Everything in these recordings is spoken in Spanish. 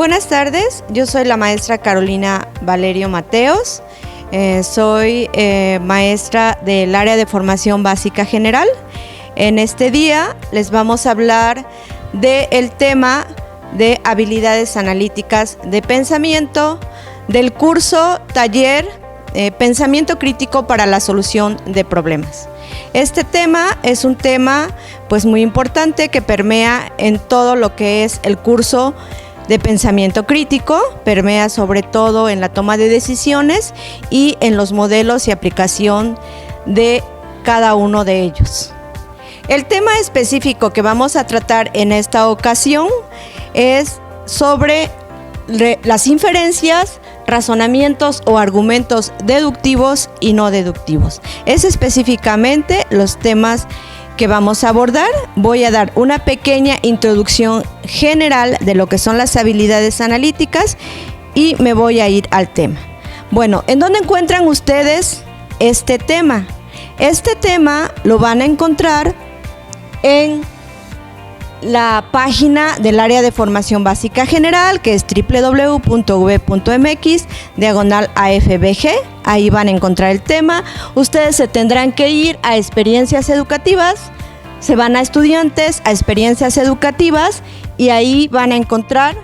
Buenas tardes, yo soy la maestra Carolina Valerio Mateos, soy maestra del área de formación básica general. En este día les vamos a hablar del tema de habilidades analíticas de pensamiento del curso taller Pensamiento Crítico para la Solución de Problemas. Este tema es un tema pues muy importante que permea en todo lo que es el curso de pensamiento crítico, permea sobre todo en la toma de decisiones y en los modelos y aplicación de cada uno de ellos. El tema específico que vamos a tratar en esta ocasión es sobre las inferencias, razonamientos o argumentos deductivos y no deductivos. Es específicamente los temas que vamos a abordar. Voy a dar una pequeña introducción general de lo que son las habilidades analíticas y me voy a ir al tema. Bueno, ¿en dónde encuentran ustedes este tema? Este tema lo van a encontrar en la página del área de formación básica general, que es www.ub.mx/AFBG. Ahí van a encontrar el tema. Ustedes se tendrán que ir a experiencias educativas, se van a estudiantes, a experiencias educativas, y ahí van a encontrar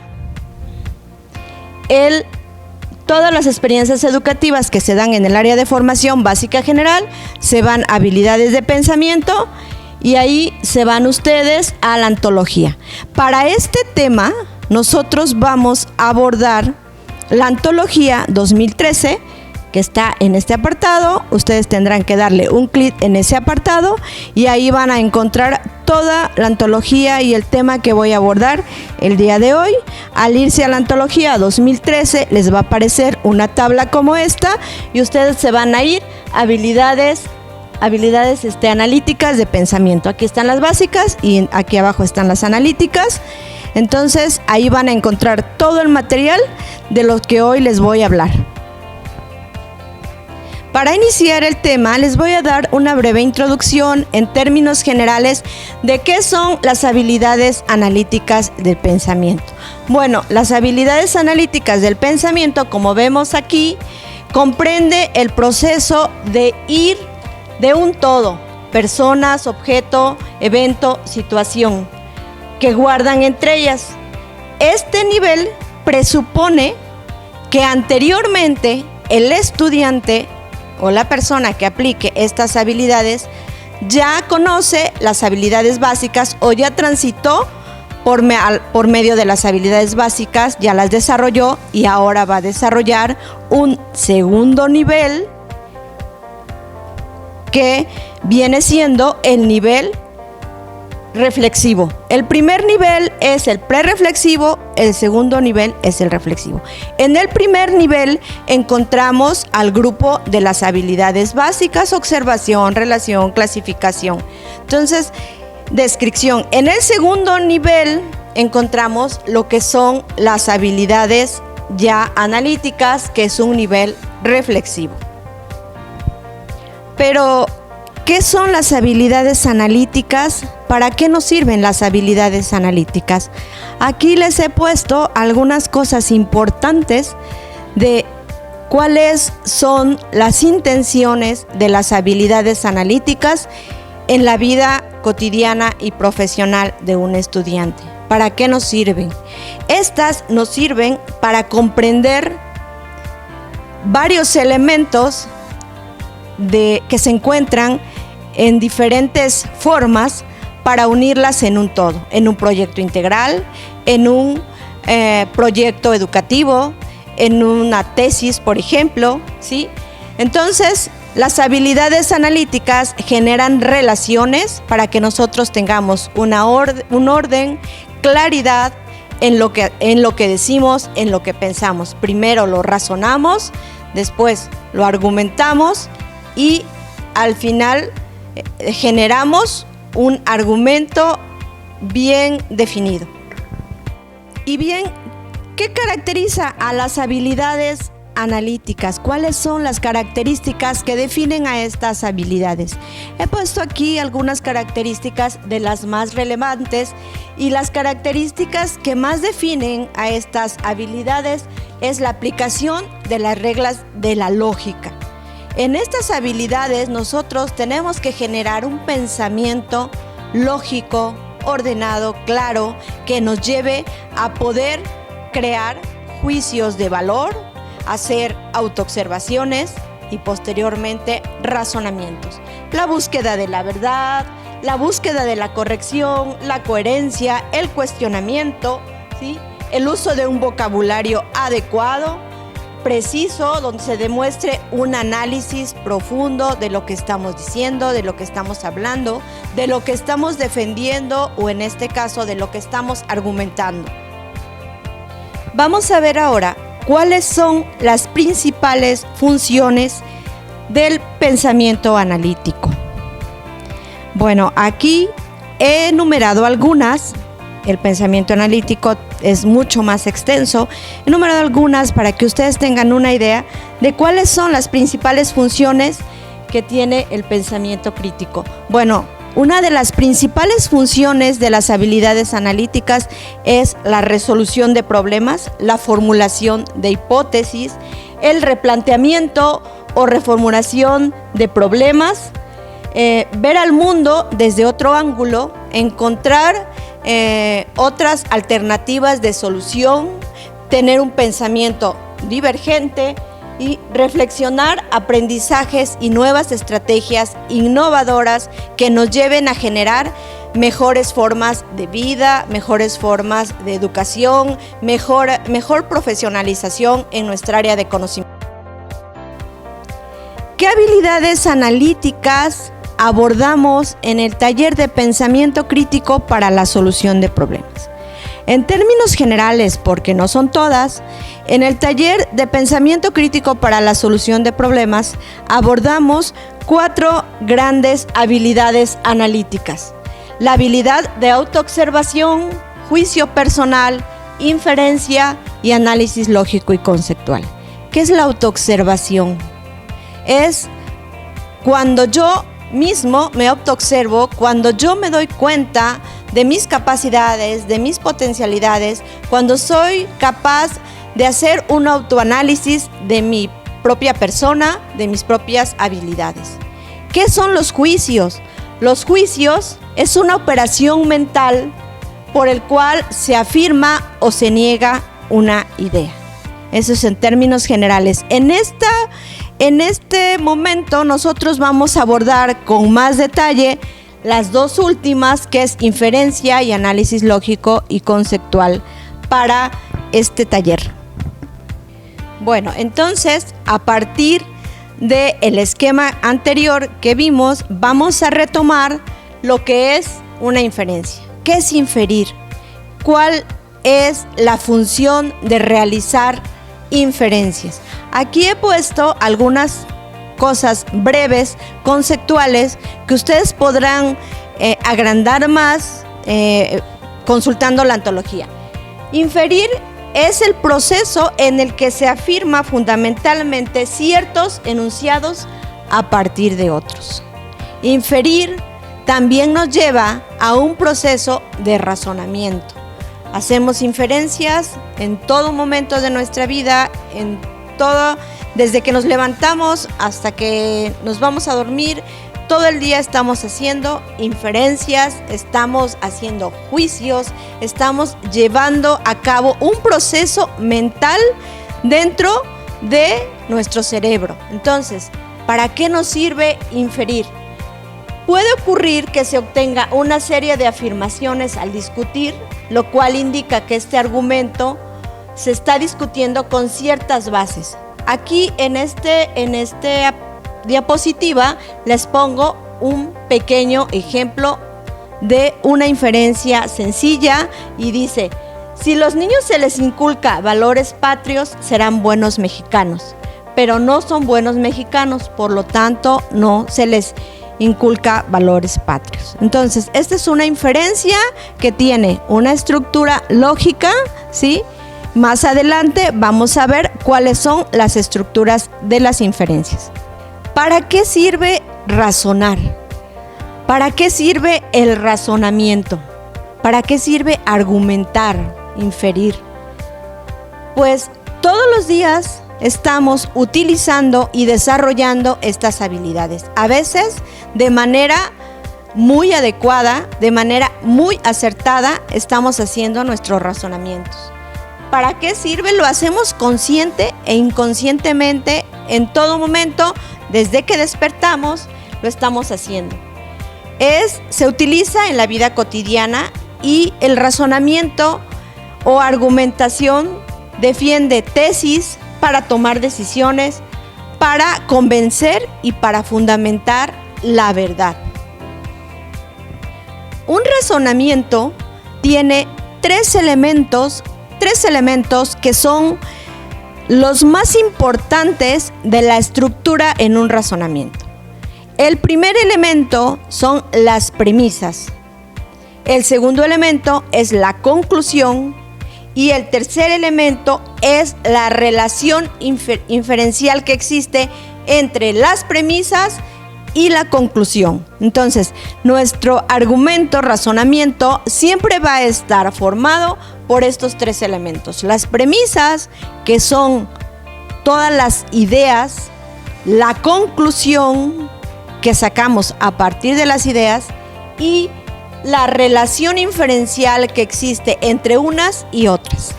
todas las experiencias educativas que se dan en el área de formación básica general. Se van a habilidades de pensamiento y ahí se van ustedes a la antología. Para este tema nosotros vamos a abordar la antología 2013, que está en este apartado. Ustedes tendrán que darle un clic en ese apartado y ahí van a encontrar toda la antología y el tema que voy a abordar el día de hoy. Al irse a la antología 2013 les va a aparecer una tabla como esta y ustedes se van a ir a habilidades analíticas de pensamiento. Aquí están las básicas y aquí abajo están las analíticas. Entonces ahí van a encontrar todo el material de lo que hoy les voy a hablar. Para iniciar el tema les voy a dar una breve introducción en términos generales de qué son las habilidades analíticas del pensamiento. Bueno, las habilidades analíticas del pensamiento, como vemos aquí, comprende el proceso de ir de un todo, personas, objeto, evento, situación, que guardan entre ellas. Este nivel presupone que anteriormente el estudiante o la persona que aplique estas habilidades ya conoce las habilidades básicas o ya transitó por medio de las habilidades básicas, ya las desarrolló y ahora va a desarrollar un segundo nivel que viene siendo el nivel reflexivo. El primer nivel es el prereflexivo, el segundo nivel es el reflexivo. En el primer nivel encontramos al grupo de las habilidades básicas: observación, relación, clasificación. Entonces, descripción. En el segundo nivel encontramos lo que son las habilidades ya analíticas, que es un nivel reflexivo. Pero, ¿qué son las habilidades analíticas? ¿Para qué nos sirven las habilidades analíticas? Aquí les he puesto algunas cosas importantes de cuáles son las intenciones de las habilidades analíticas en la vida cotidiana y profesional de un estudiante. ¿Para qué nos sirven? Estas nos sirven para comprender varios elementos que se encuentran en diferentes formas para unirlas en un todo, en un proyecto integral, en un proyecto educativo, en una tesis, por ejemplo, ¿sí? Entonces, las habilidades analíticas generan relaciones para que nosotros tengamos un orden, claridad en lo que decimos, en lo que pensamos. Primero lo razonamos, después lo argumentamos y al final generamos un argumento bien definido. Y bien, ¿qué caracteriza a las habilidades analíticas. ¿Cuáles son las características que definen a estas habilidades? He puesto aquí algunas características de las más relevantes, y las características que más definen a estas habilidades es la aplicación de las reglas de la lógica. En estas habilidades nosotros tenemos que generar un pensamiento lógico, ordenado, claro, que nos lleve a poder crear juicios de valor, hacer autoobservaciones y posteriormente razonamientos. La búsqueda de la verdad, la búsqueda de la corrección, la coherencia, el cuestionamiento, ¿sí? El uso de un vocabulario adecuado, preciso, donde se demuestre un análisis profundo de lo que estamos diciendo, de lo que estamos hablando, de lo que estamos defendiendo o en este caso de lo que estamos argumentando. Vamos a ver ahora cuáles son las principales funciones del pensamiento analítico. Bueno, aquí he enumerado algunas. El pensamiento analítico es mucho más extenso. He enumerado algunas para que ustedes tengan una idea de cuáles son las principales funciones que tiene el pensamiento crítico. Bueno, una de las principales funciones de las habilidades analíticas es la resolución de problemas, la formulación de hipótesis, el replanteamiento o reformulación de problemas, ver al mundo desde otro ángulo, encontrar otras alternativas de solución, tener un pensamiento divergente y reflexionar aprendizajes y nuevas estrategias innovadoras que nos lleven a generar mejores formas de vida, mejores formas de educación, mejor profesionalización en nuestra área de conocimiento. ¿Qué habilidades analíticas abordamos en el taller de pensamiento crítico para la solución de problemas? En términos generales, porque no son todas, en el taller de pensamiento crítico para la solución de problemas abordamos 4 grandes habilidades analíticas: la habilidad de autoobservación, juicio personal, inferencia y análisis lógico y conceptual. ¿Qué es la autoobservación? Es cuando yo mismo me autoobservo, cuando yo me doy cuenta de mis capacidades, de mis potencialidades, cuando soy capaz de hacer un autoanálisis de mi propia persona, de mis propias habilidades. ¿Qué son los juicios? Los juicios es una operación mental por el cual se afirma o se niega una idea. Eso es en términos generales. En este momento nosotros vamos a abordar con más detalle las dos últimas, que es inferencia y análisis lógico y conceptual para este taller. Bueno, entonces, a partir del esquema anterior que vimos, vamos a retomar lo que es una inferencia. ¿Qué es inferir? ¿Cuál es la función de realizar inferencias? Aquí he puesto algunas cosas breves, conceptuales, que ustedes podrán agrandar más consultando la antología. Inferir es el proceso en el que se afirma fundamentalmente ciertos enunciados a partir de otros. Inferir también nos lleva a un proceso de razonamiento. Hacemos inferencias en todo momento de nuestra vida, desde que nos levantamos hasta que nos vamos a dormir. Todo el día estamos haciendo inferencias, estamos haciendo juicios, estamos llevando a cabo un proceso mental dentro de nuestro cerebro. Entonces, ¿para qué nos sirve inferir? Puede ocurrir que se obtenga una serie de afirmaciones al discutir, lo cual indica que este argumento se está discutiendo con ciertas bases. Aquí en esta diapositiva les pongo un pequeño ejemplo de una inferencia sencilla y dice: si los niños se les inculca valores patrios, serán buenos mexicanos, pero no son buenos mexicanos, por lo tanto no se les inculca valores patrios. Entonces, esta es una inferencia que tiene una estructura lógica, ¿sí? Más adelante vamos a ver cuáles son las estructuras de las inferencias. ¿Para qué sirve razonar? ¿Para qué sirve el razonamiento? ¿Para qué sirve argumentar, inferir? Pues todos los días estamos utilizando y desarrollando estas habilidades. A veces de manera muy adecuada, de manera muy acertada, estamos haciendo nuestros razonamientos. ¿Para qué sirve? Lo hacemos consciente e inconscientemente en todo momento, desde que despertamos, lo estamos haciendo. Se utiliza en la vida cotidiana y el razonamiento o argumentación defiende tesis para tomar decisiones, para convencer y para fundamentar la verdad. Un razonamiento tiene tres elementos que son los más importantes de la estructura en un razonamiento. El primer elemento son las premisas. El segundo elemento es la conclusión. Y el tercer elemento es la relación inferencial que existe entre las premisas y la conclusión. Entonces, nuestro argumento, razonamiento, siempre va a estar formado por estos tres elementos. Las premisas, que son todas las ideas, la conclusión que sacamos a partir de las ideas y la relación inferencial que existe entre unas y otras.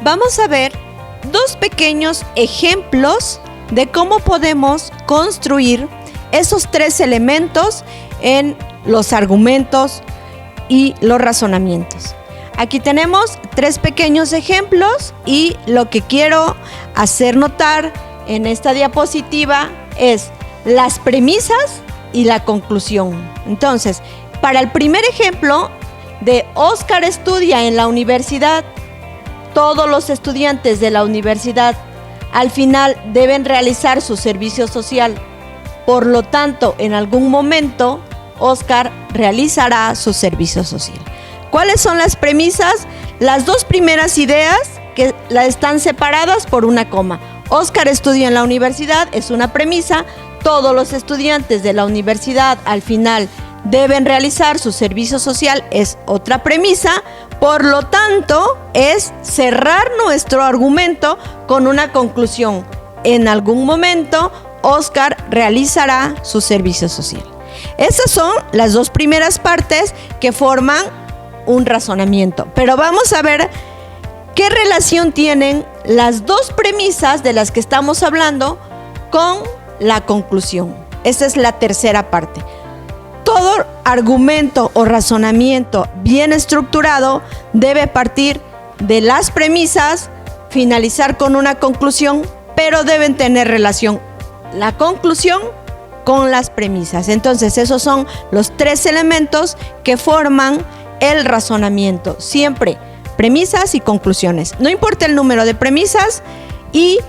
Vamos a ver dos pequeños ejemplos de cómo podemos construir esos tres elementos en los argumentos y los razonamientos. Aquí tenemos tres pequeños ejemplos y lo que quiero hacer notar en esta diapositiva es las premisas y la conclusión. Entonces, para el primer ejemplo de Óscar estudia en la universidad, todos los estudiantes de la universidad al final deben realizar su servicio social. Por lo tanto, en algún momento, Óscar realizará su servicio social. ¿Cuáles son las premisas? Las dos primeras ideas que están separadas por una coma. Óscar estudia en la universidad es una premisa. Todos los estudiantes de la universidad al final deben realizar su servicio social es otra premisa. Por lo tanto, es cerrar nuestro argumento con una conclusión. En algún momento, Óscar realizará su servicio social. Esas son las dos primeras partes que forman un razonamiento. Pero vamos a ver qué relación tienen las dos premisas de las que estamos hablando con la conclusión. Esa es la tercera parte. Todo argumento o razonamiento bien estructurado debe partir de las premisas, finalizar con una conclusión, pero deben tener relación la conclusión con las premisas. Entonces, esos son los tres elementos que forman el razonamiento. Siempre premisas y conclusiones. No importa el número de premisas y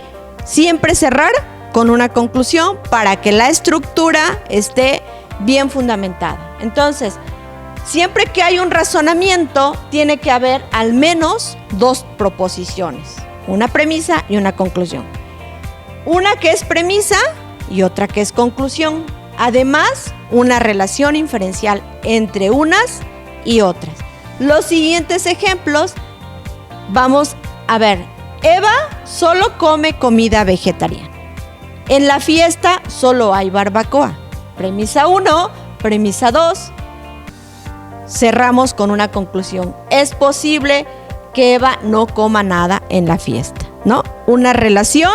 siempre cerrar con una conclusión para que la estructura esté bien fundamentada. Entonces, siempre que hay un razonamiento, tiene que haber al menos dos proposiciones, una premisa y una conclusión. Una que es premisa y otra que es conclusión. Además, una relación inferencial entre unas y otras. Los siguientes ejemplos, vamos a ver. Eva solo come comida vegetariana. En la fiesta solo hay barbacoa. Premisa 1, premisa 2. Cerramos con una conclusión. Es posible que Eva no coma nada en la fiesta, ¿no? Una relación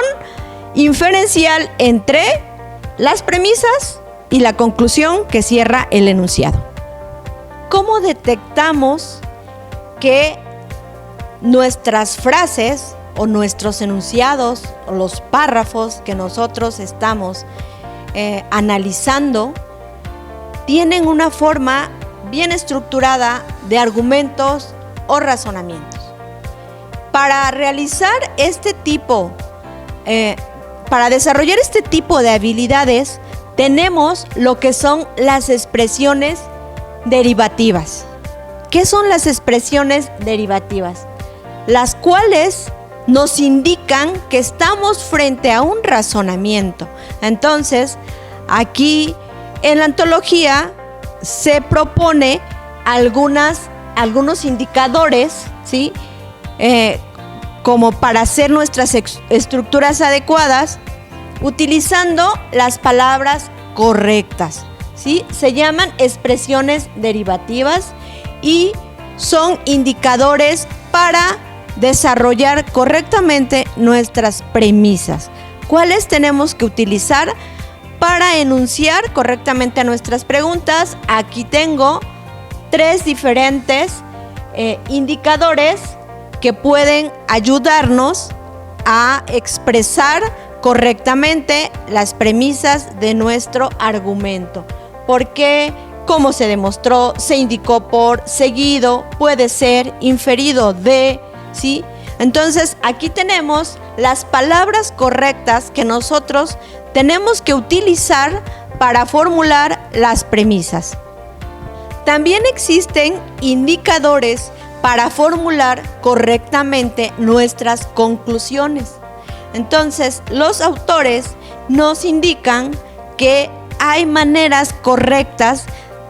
inferencial entre las premisas y la conclusión que cierra el enunciado. ¿Cómo detectamos que nuestras frases o nuestros enunciados o los párrafos que nosotros estamos analizando tienen una forma bien estructurada de argumentos o razonamientos? Para realizar para desarrollar este tipo de habilidades, tenemos lo que son las expresiones derivativas. ¿Qué son las expresiones derivativas? las cuales nos indican que estamos frente a un razonamiento. Entonces, aquí en la ontología se propone algunos indicadores, ¿sí? Como para hacer nuestras estructuras adecuadas, utilizando las palabras correctas, ¿sí? Se llaman expresiones derivativas y son indicadores para desarrollar correctamente nuestras premisas. ¿Cuáles tenemos que utilizar para enunciar correctamente nuestras preguntas? Aquí tengo 3 diferentes indicadores que pueden ayudarnos a expresar correctamente las premisas de nuestro argumento. ¿Por qué? ¿Cómo se demostró? Se indicó por, seguido, puede ser, inferido de, ¿sí? Entonces, aquí tenemos las palabras correctas que nosotros tenemos que utilizar para formular las premisas. También existen indicadores para formular correctamente nuestras conclusiones. Entonces, los autores nos indican que hay maneras correctas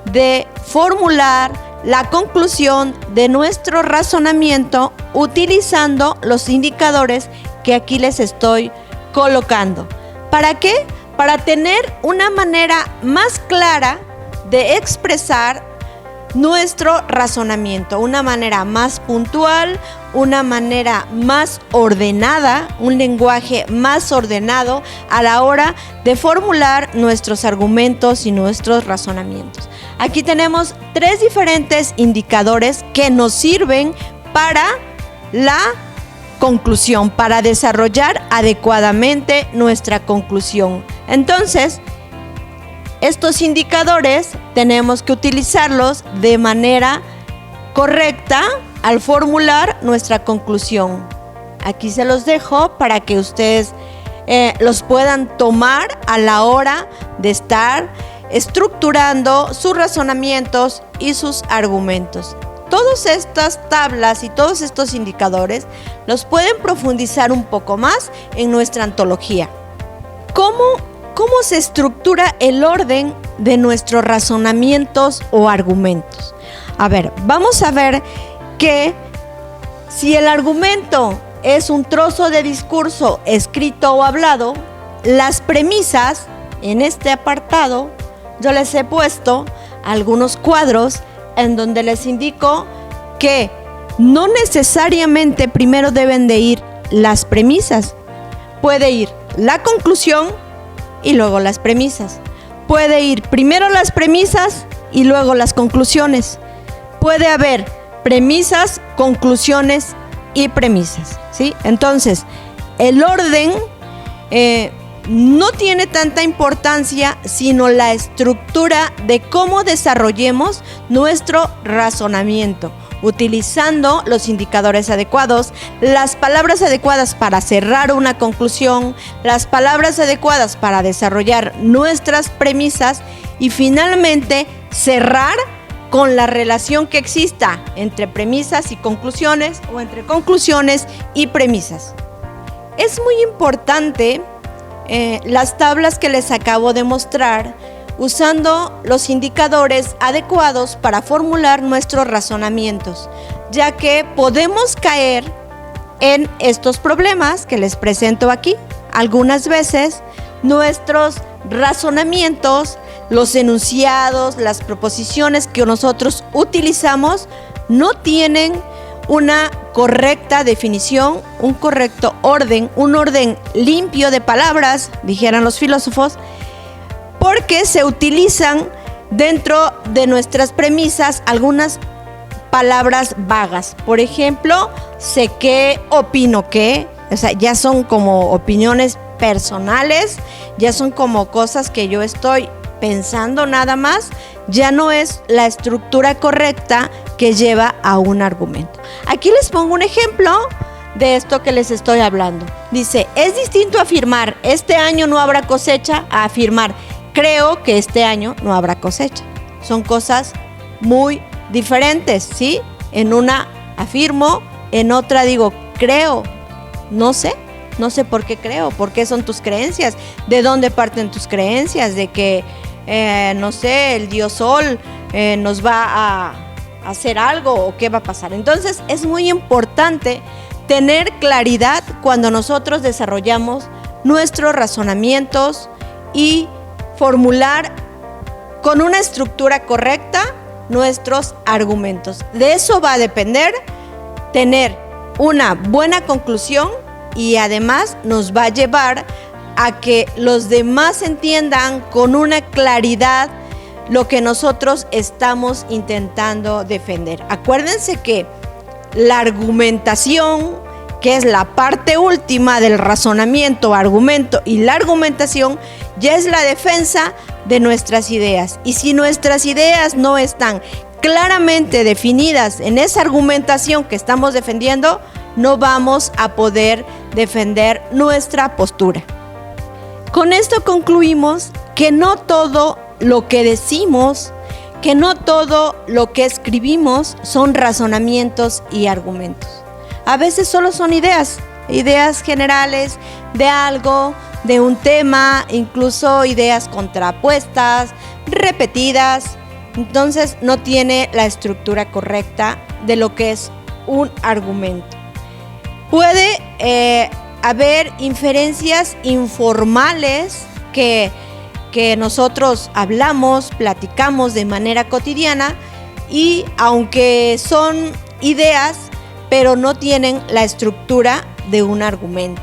de formular la conclusión de nuestro razonamiento utilizando los indicadores que aquí les estoy colocando. ¿Para qué? Para tener una manera más clara de expresar nuestro razonamiento, una manera más puntual, una manera más ordenada, un lenguaje más ordenado a la hora de formular nuestros argumentos y nuestros razonamientos. Aquí tenemos 3 diferentes indicadores que nos sirven para la conclusión, para desarrollar adecuadamente nuestra conclusión. Entonces, estos indicadores tenemos que utilizarlos de manera correcta al formular nuestra conclusión. Aquí se los dejo para que ustedes los puedan tomar a la hora de estar estructurando sus razonamientos y sus argumentos. Todas estas tablas y todos estos indicadores los pueden profundizar un poco más en nuestra ontología. ¿Cómo se estructura el orden de nuestros razonamientos o argumentos? A ver, vamos a ver que si el argumento es un trozo de discurso escrito o hablado, las premisas en este apartado yo les he puesto algunos cuadros en donde les indico que no necesariamente primero deben de ir las premisas. Puede ir la conclusión y luego las premisas. Puede ir primero las premisas y luego las conclusiones. Puede haber premisas, conclusiones y premisas, ¿sí? Entonces, el orden no tiene tanta importancia, sino la estructura de cómo desarrollemos nuestro razonamiento, utilizando los indicadores adecuados, las palabras adecuadas para cerrar una conclusión, las palabras adecuadas para desarrollar nuestras premisas y finalmente cerrar con la relación que exista entre premisas y conclusiones o entre conclusiones y premisas. Es muy importante las tablas que les acabo de mostrar, usando los indicadores adecuados para formular nuestros razonamientos, ya que podemos caer en estos problemas que les presento aquí. Algunas veces nuestros razonamientos, los enunciados, las proposiciones que nosotros utilizamos no tienen una correcta definición, un correcto orden, un orden limpio de palabras, dijeran los filósofos, porque se utilizan dentro de nuestras premisas algunas palabras vagas. Por ejemplo, sé que, opino que, o sea, ya son como opiniones personales, ya son como cosas que yo estoy pensando nada más, ya no es la estructura correcta que lleva a un argumento. Aquí les pongo un ejemplo de esto que les estoy hablando. Dice, es distinto afirmar, este año no habrá cosecha, a afirmar, creo que este año no habrá cosecha. Son cosas muy diferentes, ¿sí? En una afirmo en otra digo, creo, no sé por qué creo, por qué son tus creencias, de dónde parten tus creencias, de que, no sé, el dios Sol nos va a hacer algo o qué va a pasar. Entonces es muy importante tener claridad cuando nosotros desarrollamos nuestros razonamientos y formular con una estructura correcta nuestros argumentos. De eso va a depender tener una buena conclusión y además nos va a llevar a que los demás entiendan con una claridad lo que nosotros estamos intentando defender. Acuérdense que la argumentación, que es la parte última del razonamiento, argumento y la argumentación, ya es la defensa de nuestras ideas. Y si nuestras ideas no están claramente definidas en esa argumentación que estamos defendiendo, no vamos a poder defender nuestra postura. Con esto concluimos que no todo lo que decimos, que no todo lo que escribimos son razonamientos y argumentos. A veces solo son ideas generales de algo, de un tema, incluso ideas contrapuestas, repetidas. Entonces no tiene la estructura correcta de lo que es un argumento. Puede haber inferencias informales que nosotros hablamos, platicamos de manera cotidiana y aunque son ideas, pero no tienen la estructura de un argumento.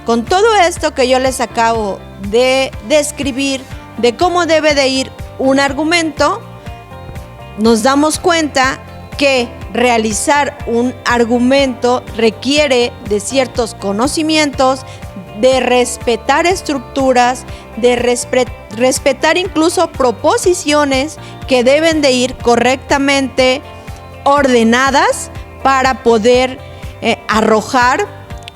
Con todo esto que yo les acabo de describir de cómo debe de ir un argumento, nos damos cuenta que realizar un argumento requiere de ciertos conocimientos, de respetar estructuras, de respetar incluso proposiciones que deben de ir correctamente ordenadas para poder arrojar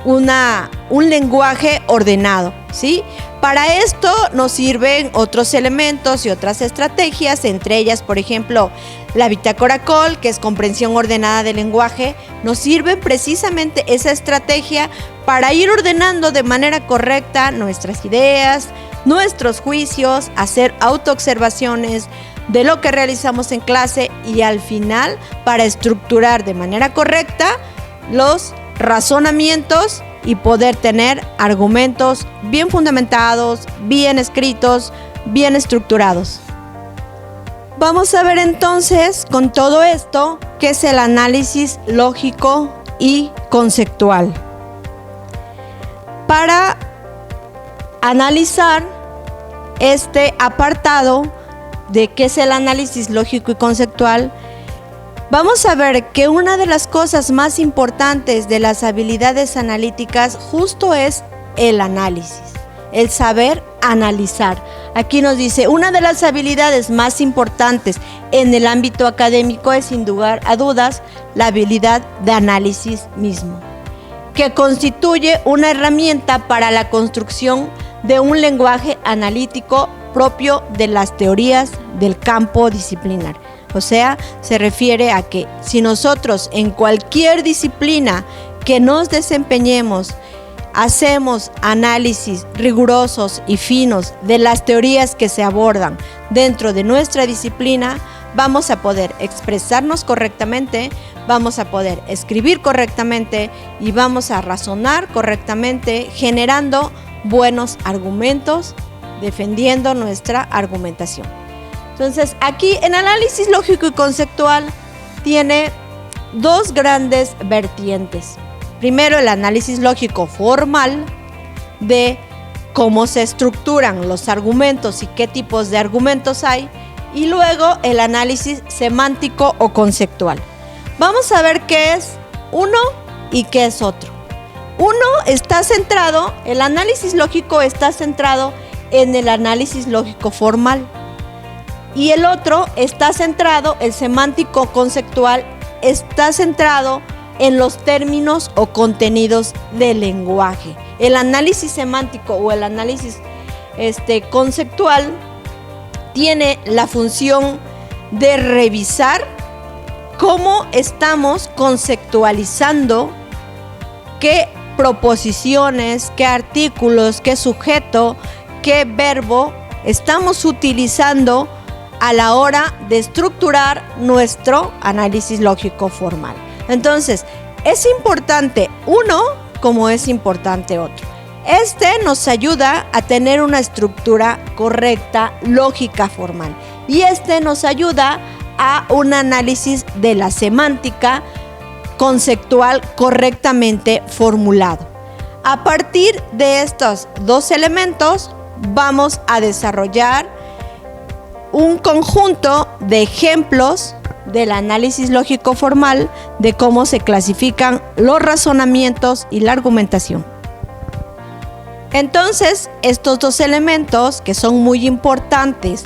un lenguaje ordenado, ¿sí? Para esto nos sirven otros elementos y otras estrategias, entre ellas, por ejemplo, la bitácora COL, que es comprensión ordenada del lenguaje. Nos sirve precisamente esa estrategia para ir ordenando de manera correcta nuestras ideas, nuestros juicios, hacer autoobservaciones de lo que realizamos en clase y al final para estructurar de manera correcta los razonamientos y poder tener argumentos bien fundamentados, bien escritos, bien estructurados. Vamos a ver entonces con todo esto qué es el análisis lógico y conceptual. Para analizar este apartado de qué es el análisis lógico y conceptual, vamos a ver que una de las cosas más importantes de las habilidades analíticas justo es el análisis, el saber analizar. Aquí nos dice, una de las habilidades más importantes en el ámbito académico es sin lugar a dudas la habilidad de análisis mismo, que constituye una herramienta para la construcción de un lenguaje analítico propio de las teorías del campo disciplinar. O sea, se refiere a que si nosotros en cualquier disciplina que nos desempeñemos hacemos análisis rigurosos y finos de las teorías que se abordan dentro de nuestra disciplina, vamos a poder expresarnos correctamente, vamos a poder escribir correctamente y vamos a razonar correctamente, generando buenos argumentos, defendiendo nuestra argumentación. Entonces, aquí en análisis lógico y conceptual tiene dos grandes vertientes. Primero, el análisis lógico formal de cómo se estructuran los argumentos y qué tipos de argumentos hay. Y luego, el análisis semántico o conceptual. Vamos a ver qué es uno y qué es otro. Uno está centrado, el análisis lógico está centrado en el análisis lógico formal. Y el otro está centrado, el semántico conceptual, está centrado en los términos o contenidos del lenguaje. El análisis semántico o el análisis conceptual tiene la función de revisar cómo estamos conceptualizando qué proposiciones, qué artículos, qué sujeto, qué verbo estamos utilizando a la hora de estructurar nuestro análisis lógico formal. Entonces, es importante uno como es importante otro. Este nos ayuda a tener una estructura correcta, lógica, formal. Y este nos ayuda a un análisis de la semántica conceptual correctamente formulado. A partir de estos dos elementos, vamos a desarrollar un conjunto de ejemplos del análisis lógico formal de cómo se clasifican los razonamientos y la argumentación. Entonces, estos dos elementos, que son muy importantes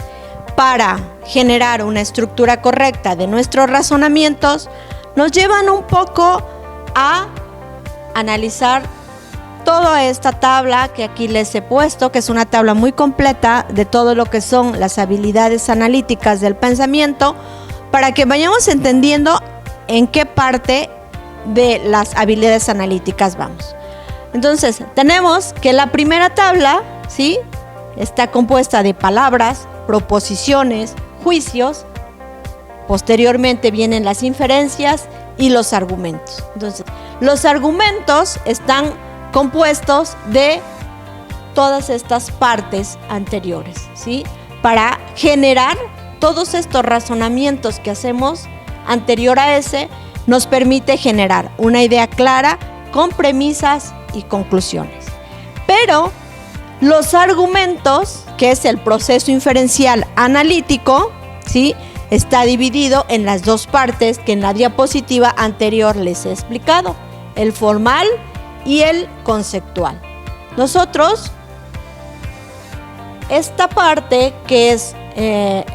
para generar una estructura correcta de nuestros razonamientos, nos llevan un poco a analizar toda esta tabla que aquí les he puesto, que es una tabla muy completa de todo lo que son las habilidades analíticas del pensamiento, para que vayamos entendiendo en qué parte de las habilidades analíticas vamos. Entonces, tenemos que la primera tabla, ¿sí?, está compuesta de palabras, proposiciones, juicios. Posteriormente vienen las inferencias y los argumentos. Entonces, los argumentos están compuestos de todas estas partes anteriores, ¿sí?, para generar todos estos razonamientos que hacemos anterior a ese, nos permite generar una idea clara con premisas y conclusiones. Pero los argumentos, que es el proceso inferencial analítico, ¿sí?, está dividido en las dos partes que en la diapositiva anterior les he explicado, el formal y el conceptual. Nosotros, esta parte que es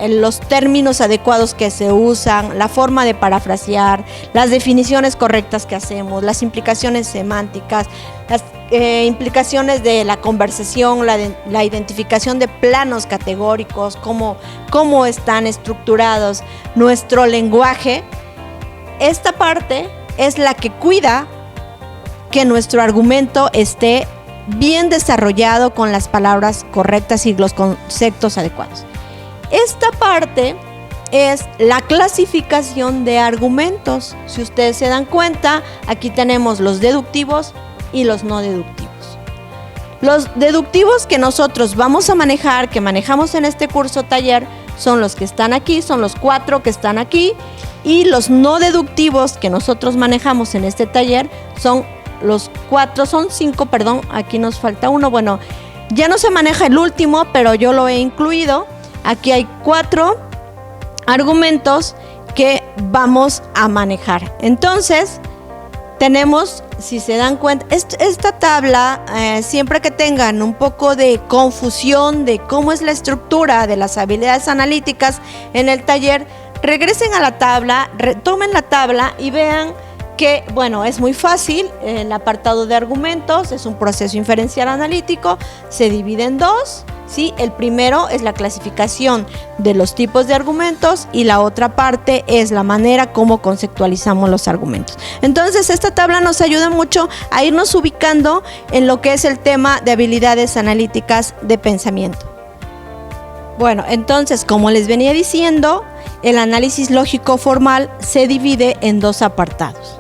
los términos adecuados que se usan, la forma de parafrasear, las definiciones correctas que hacemos, las implicaciones semánticas, las implicaciones de la conversación, la identificación de planos categóricos, cómo están estructurados nuestro lenguaje. Esta parte es la que cuida que nuestro argumento esté bien desarrollado con las palabras correctas y los conceptos adecuados. Esta parte es la clasificación de argumentos. Si ustedes se dan cuenta, aquí tenemos los deductivos y los no deductivos. Los deductivos que nosotros vamos a manejar, que manejamos en este curso taller, son los que están aquí, son los 4 que están aquí, y los no deductivos que nosotros manejamos en este taller son los 4, son 5, perdón, aquí nos falta uno. Bueno, ya no se maneja el último, pero yo lo he incluido. Aquí hay 4 argumentos que vamos a manejar. Entonces, tenemos, si se dan cuenta, esta tabla, siempre que tengan un poco de confusión de cómo es la estructura de las habilidades analíticas en el taller, regresen a la tabla, retomen la tabla y vean que, bueno, es muy fácil. El apartado de argumentos es un proceso inferencial analítico, se divide en dos, ¿sí? El primero es la clasificación de los tipos de argumentos y la otra parte es la manera como conceptualizamos los argumentos. Entonces, esta tabla nos ayuda mucho a irnos ubicando en lo que es el tema de habilidades analíticas de pensamiento. Bueno, entonces, como les venía diciendo, el análisis lógico formal se divide en dos apartados: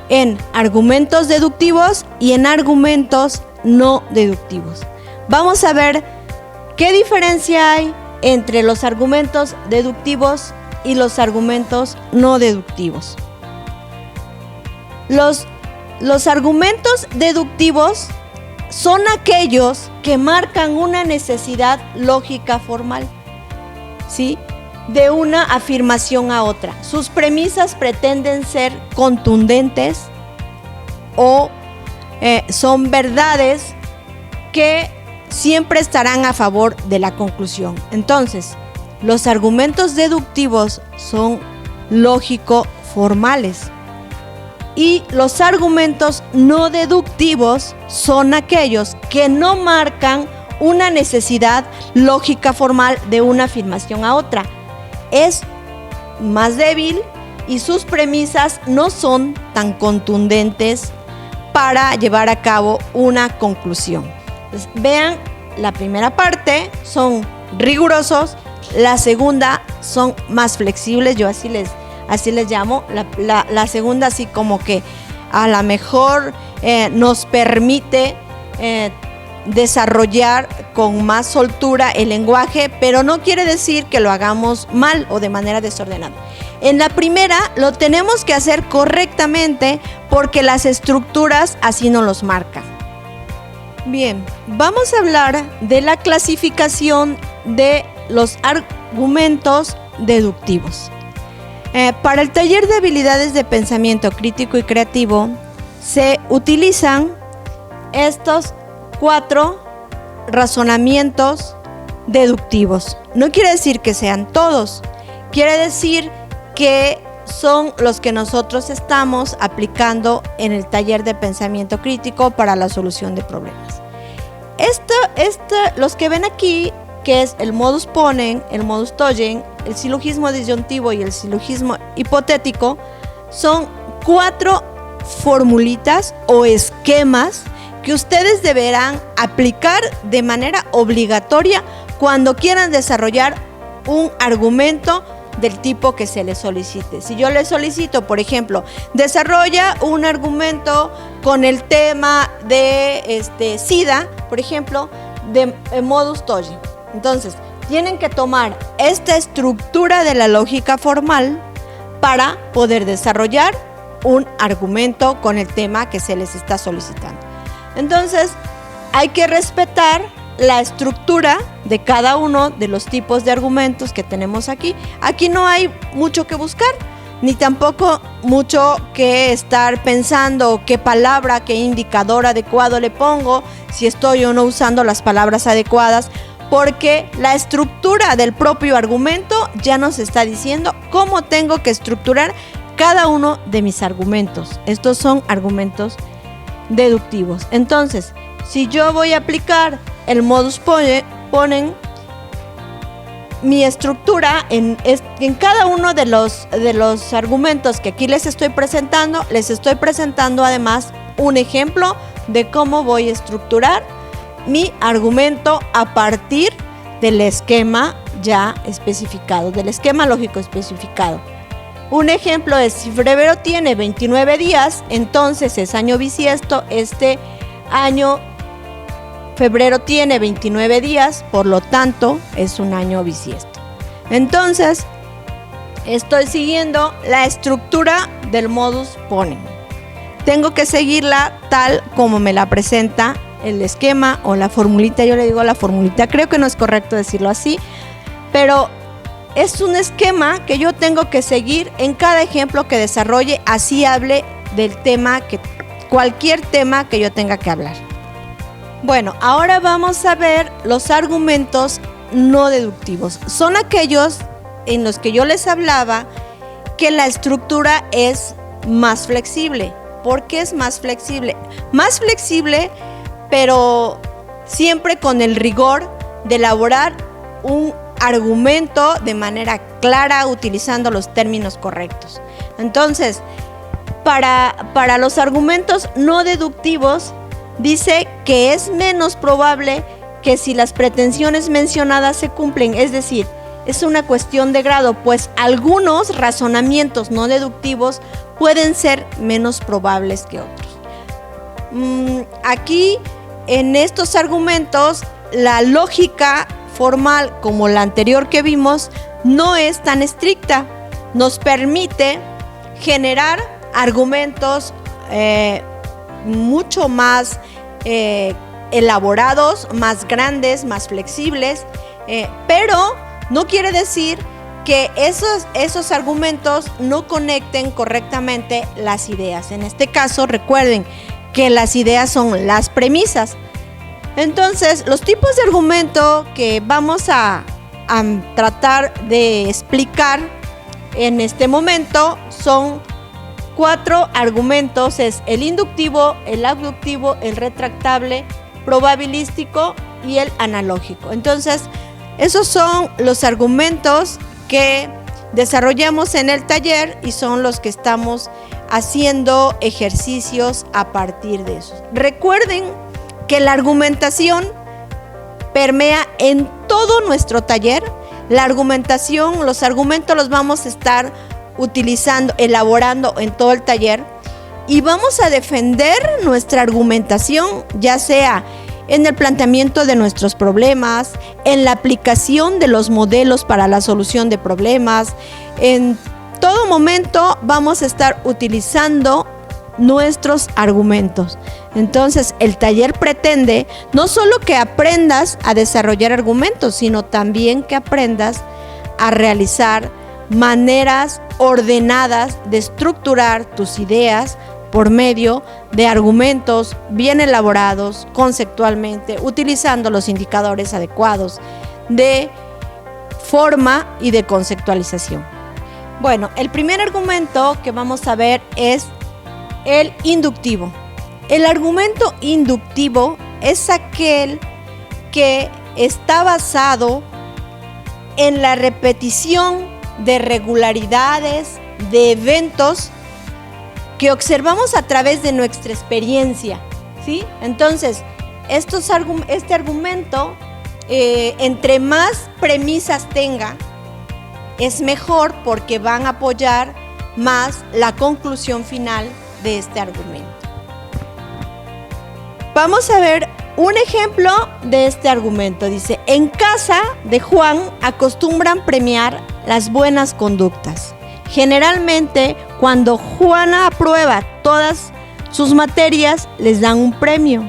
en argumentos deductivos y en argumentos no deductivos. Vamos a ver qué diferencia hay entre los argumentos deductivos y los argumentos no deductivos. Los argumentos deductivos son aquellos que marcan una necesidad lógica formal, ¿sí?, de una afirmación a otra. Sus premisas pretenden ser contundentes o son verdades que siempre estarán a favor de la conclusión. Entonces, los argumentos deductivos son lógico-formales y los argumentos no deductivos son aquellos que no marcan una necesidad lógica formal de una afirmación a otra. Es más débil, y sus premisas no son tan contundentes para llevar a cabo una conclusión. Entonces, vean, la primera parte son rigurosos, la segunda son más flexibles, yo así les llamo, la segunda así como que a lo mejor nos permite desarrollar con más soltura el lenguaje, pero no quiere decir que lo hagamos mal o de manera desordenada. En la primera lo tenemos que hacer correctamente porque las estructuras así nos los marcan. Bien, vamos a hablar de la clasificación de los argumentos deductivos. Para el taller de habilidades de pensamiento crítico y creativo se utilizan estos 4 razonamientos deductivos. No quiere decir que sean todos, quiere decir que son los que nosotros estamos aplicando en el taller de pensamiento crítico para la solución de problemas. Los que ven aquí, que es el modus ponens, el modus tollens, el silogismo disyuntivo y el silogismo hipotético, son 4 formulitas o esquemas que ustedes deberán aplicar de manera obligatoria cuando quieran desarrollar un argumento del tipo que se les solicite. Si yo les solicito, por ejemplo, desarrolla un argumento con el tema de SIDA, por ejemplo, de modus tollens. Entonces, tienen que tomar esta estructura de la lógica formal para poder desarrollar un argumento con el tema que se les está solicitando. Entonces, hay que respetar la estructura de cada uno de los tipos de argumentos que tenemos aquí. Aquí no hay mucho que buscar, ni tampoco mucho que estar pensando qué palabra, qué indicador adecuado le pongo, si estoy o no usando las palabras adecuadas, porque la estructura del propio argumento ya nos está diciendo cómo tengo que estructurar cada uno de mis argumentos. Estos son argumentos deductivos. Entonces, si yo voy a aplicar el modus ponens, mi estructura en cada uno de los argumentos que aquí les estoy presentando además un ejemplo de cómo voy a estructurar mi argumento a partir del esquema ya especificado, del esquema lógico especificado. Un ejemplo es, si febrero tiene 29 días, entonces es año bisiesto. Este año febrero tiene 29 días, por lo tanto es un año bisiesto. Entonces, estoy siguiendo la estructura del modus ponens. Tengo que seguirla tal como me la presenta el esquema o la formulita. Yo le digo la formulita, creo que no es correcto decirlo así, pero es un esquema que yo tengo que seguir en cada ejemplo que desarrolle, así hable del tema, cualquier tema que yo tenga que hablar. Bueno, ahora vamos a ver los argumentos no deductivos. Son aquellos en los que yo les hablaba que la estructura es más flexible. ¿Por qué es más flexible? Más flexible, pero siempre con el rigor de elaborar un argumento de manera clara, utilizando los términos correctos. Entonces, para los argumentos no deductivos, dice que es menos probable que si las pretensiones mencionadas se cumplen, es decir, es una cuestión de grado, pues algunos razonamientos no deductivos pueden ser menos probables que otros. Aquí, en estos argumentos, la lógica formal, como la anterior que vimos, no es tan estricta. Nos permite generar argumentos mucho más elaborados, más grandes, más flexibles, pero no quiere decir que esos argumentos no conecten correctamente las ideas. En este caso, recuerden que las ideas son las premisas. Entonces, los tipos de argumento que vamos a tratar de explicar en este momento son 4 argumentos: es el inductivo, el abductivo, el retractable, probabilístico y el analógico. Entonces, esos son los argumentos que desarrollamos en el taller y son los que estamos haciendo ejercicios a partir de eso. Recuerden que la argumentación permea en todo nuestro taller. La argumentación, los argumentos los vamos a estar utilizando, elaborando en todo el taller y vamos a defender nuestra argumentación, ya sea en el planteamiento de nuestros problemas, en la aplicación de los modelos para la solución de problemas. En todo momento vamos a estar utilizando nuestros argumentos. Entonces, el taller pretende no solo que aprendas a desarrollar argumentos, sino también que aprendas a realizar maneras ordenadas de estructurar tus ideas por medio de argumentos bien elaborados conceptualmente, utilizando los indicadores adecuados de forma y de conceptualización. Bueno, el primer argumento que vamos a ver es el inductivo. El argumento inductivo es aquel que está basado en la repetición de regularidades, de eventos que observamos a través de nuestra experiencia, ¿sí? Entonces, este argumento, entre más premisas tenga, es mejor porque van a apoyar más la conclusión final de este argumento. Vamos a ver un ejemplo de este argumento. Dice, en casa de Juan acostumbran premiar las buenas conductas. Generalmente, cuando Juana aprueba todas sus materias, les dan un premio.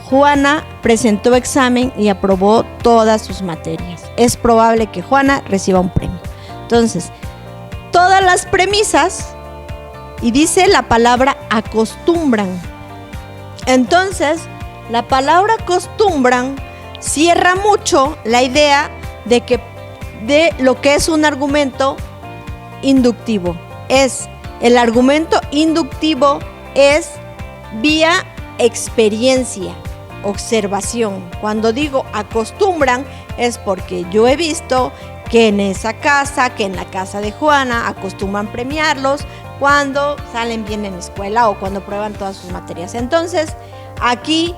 Juana presentó examen y aprobó todas sus materias. Es probable que Juana reciba un premio. Entonces, todas las premisas, y dice la palabra acostumbran. Entonces, la palabra acostumbran cierra mucho la idea de lo que es un argumento inductivo. El argumento inductivo es vía experiencia, observación. Cuando digo acostumbran es porque yo he visto que en esa casa, que en la casa de Juana acostumbran premiarlos cuando salen bien en la escuela o cuando prueban todas sus materias. Entonces, aquí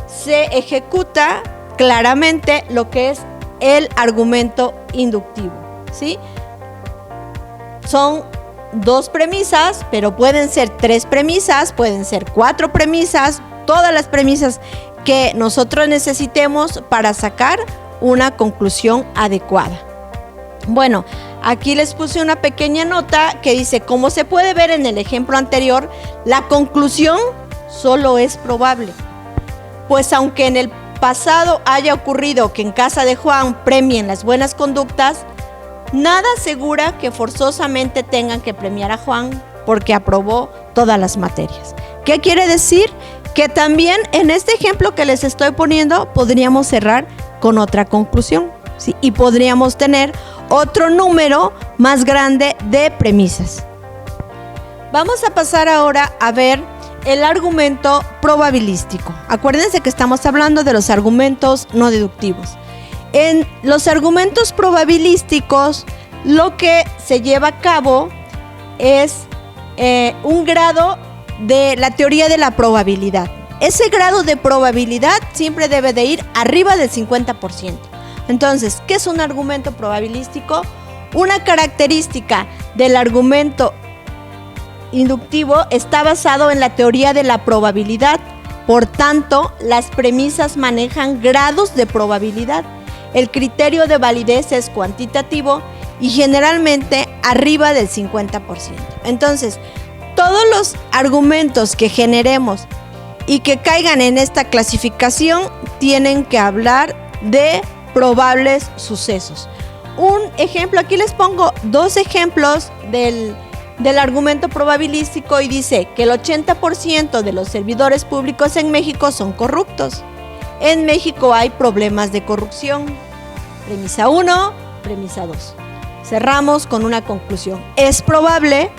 se ejecuta claramente lo que es el argumento inductivo, ¿sí? Son 2 premisas, pero pueden ser 3 premisas, pueden ser 4 premisas, todas las premisas que nosotros necesitemos para sacar una conclusión adecuada. Bueno, aquí les puse una pequeña nota que dice, como se puede ver en el ejemplo anterior, la conclusión solo es probable. Pues aunque en el pasado haya ocurrido que en casa de Juan premien las buenas conductas, nada asegura que forzosamente tengan que premiar a Juan porque aprobó todas las materias. ¿Qué quiere decir? Que también en este ejemplo que les estoy poniendo podríamos cerrar con otra conclusión, ¿sí? Y podríamos tener otro número más grande de premisas. Vamos a pasar ahora a ver el argumento probabilístico. Acuérdense que estamos hablando de los argumentos no deductivos. En los argumentos probabilísticos, lo que se lleva a cabo es un grado de la teoría de la probabilidad. Ese grado de probabilidad siempre debe de ir arriba del 50%. Entonces, ¿qué es un argumento probabilístico? Una característica del argumento inductivo está basado en la teoría de la probabilidad. Por tanto, las premisas manejan grados de probabilidad. El criterio de validez es cuantitativo y generalmente arriba del 50%. Entonces, todos los argumentos que generemos y que caigan en esta clasificación tienen que hablar de probables sucesos. Un ejemplo, aquí les pongo 2 ejemplos del argumento probabilístico y dice que el 80% de los servidores públicos en México son corruptos. En México hay problemas de corrupción. Premisa 1, premisa 2. Cerramos con una conclusión. Es probable,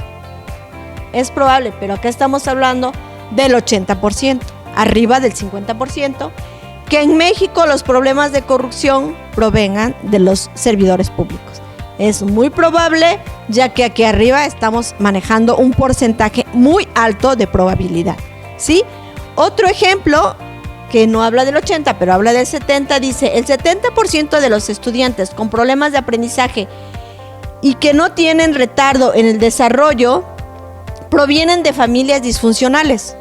pero acá estamos hablando del 80%, arriba del 50%, que en México los problemas de corrupción provengan de los servidores públicos. Es muy probable, ya que aquí arriba estamos manejando un porcentaje muy alto de probabilidad, ¿sí? Otro ejemplo, que no habla del 80, pero habla del 70, dice: el 70% de los estudiantes con problemas de aprendizaje y que no tienen retardo en el desarrollo provienen de familias disfuncionales.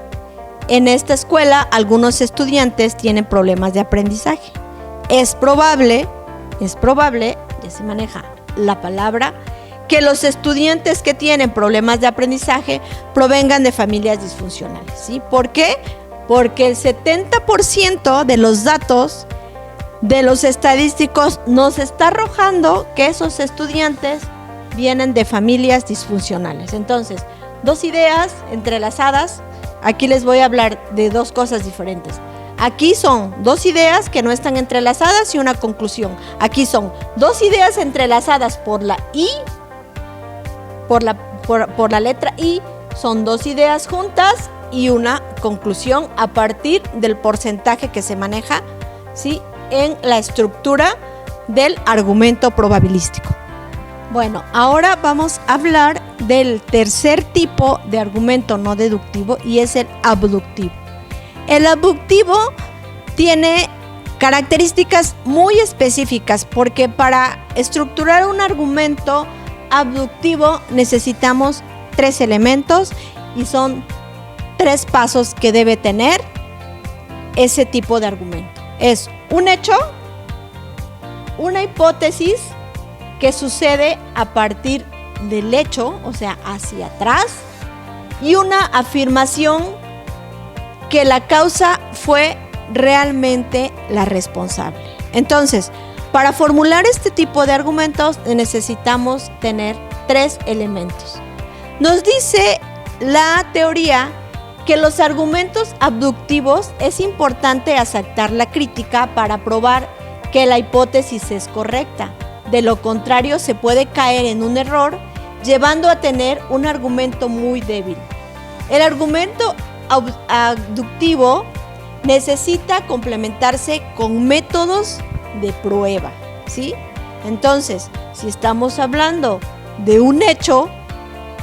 En esta escuela, algunos estudiantes tienen problemas de aprendizaje. Es probable, ya se maneja la palabra, que los estudiantes que tienen problemas de aprendizaje provengan de familias disfuncionales, ¿sí? ¿Por qué? Porque el 70% de los datos de los estadísticos nos está arrojando que esos estudiantes vienen de familias disfuncionales. Entonces, dos ideas entrelazadas. Aquí les voy a hablar de dos cosas diferentes. Aquí son dos ideas que no están entrelazadas y una conclusión. Aquí son dos ideas entrelazadas por la I, por la letra I. Son dos ideas juntas y una conclusión a partir del porcentaje que se maneja, ¿sí?, en la estructura del argumento probabilístico. Bueno, ahora vamos a hablar del tercer tipo de argumento no deductivo, y es el abductivo. El abductivo tiene características muy específicas, porque para estructurar un argumento abductivo necesitamos tres elementos y son tres pasos que debe tener ese tipo de argumento. Es un hecho, una hipótesis que sucede a partir del hecho, o sea, hacia atrás, y una afirmación que la causa fue realmente la responsable. Entonces, para formular este tipo de argumentos necesitamos tener tres elementos. Nos dice la teoría que los argumentos abductivos es importante aceptar la crítica para probar que la hipótesis es correcta. De lo contrario, se puede caer en un error, llevando a tener un argumento muy débil. El argumento abductivo necesita complementarse con métodos de prueba, ¿sí? Entonces, si estamos hablando de un hecho,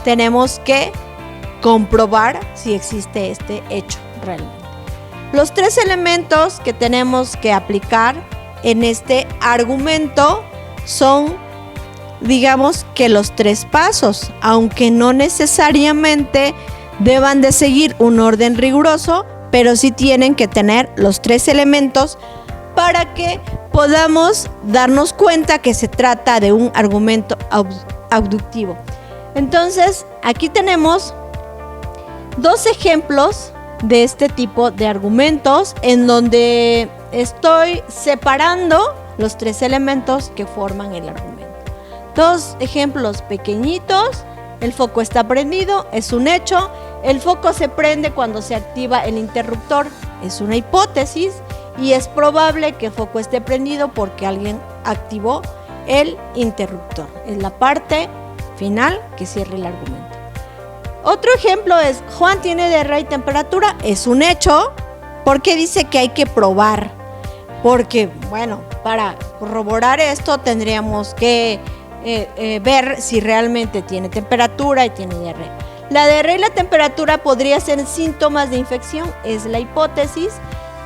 tenemos que comprobar si existe este hecho realmente. Los tres elementos que tenemos que aplicar en este argumento son, digamos, que los tres pasos, aunque no necesariamente deban de seguir un orden riguroso, pero sí tienen que tener los tres elementos para que podamos darnos cuenta que se trata de un argumento abductivo. Entonces, aquí tenemos dos ejemplos de este tipo de argumentos en donde estoy separando los tres elementos que forman el argumento. Dos ejemplos pequeñitos. El foco está prendido, es un hecho. El foco se prende cuando se activa el interruptor, es una hipótesis, y es probable que el foco esté prendido porque alguien activó el interruptor. Es la parte final que cierra el argumento. Otro ejemplo es: Juan tiene diarrea y temperatura, es un hecho, porque dice que hay que probar. Porque, bueno, para corroborar esto tendríamos que ver si realmente tiene temperatura y tiene diarrea. La diarrea y la temperatura podrían ser síntomas de infección, es la hipótesis,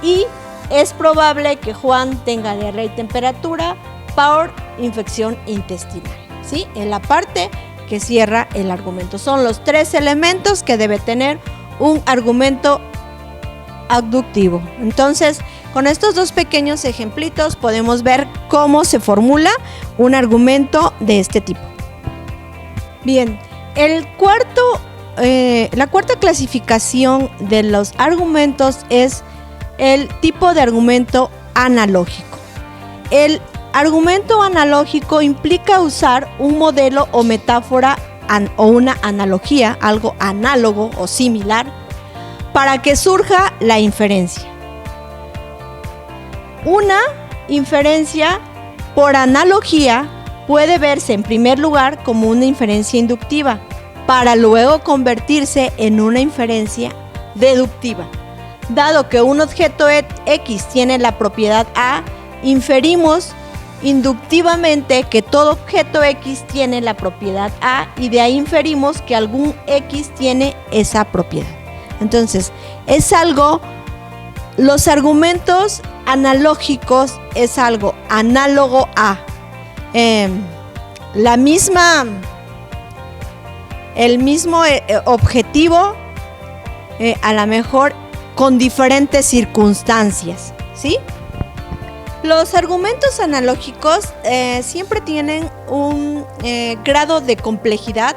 y es probable que Juan tenga diarrea y temperatura por infección intestinal, ¿sí? En la parte que cierra el argumento. Son los tres elementos que debe tener un argumento abductivo. Entonces, con estos dos pequeños ejemplitos podemos ver cómo se formula un argumento de este tipo. Bien, la cuarta clasificación de los argumentos es el tipo de argumento analógico. El argumento analógico implica usar un modelo o metáfora o una analogía, algo análogo o similar, para que surja la inferencia. Una inferencia por analogía puede verse en primer lugar como una inferencia inductiva, para luego convertirse en una inferencia deductiva. Dado que un objeto X tiene la propiedad A, inferimos inductivamente que todo objeto X tiene la propiedad A y de ahí inferimos que algún X tiene esa propiedad. Entonces, es algo, los argumentos analógicos es algo análogo a el mismo objetivo, a lo mejor con diferentes circunstancias, ¿sí? Los argumentos analógicos siempre tienen un grado de complejidad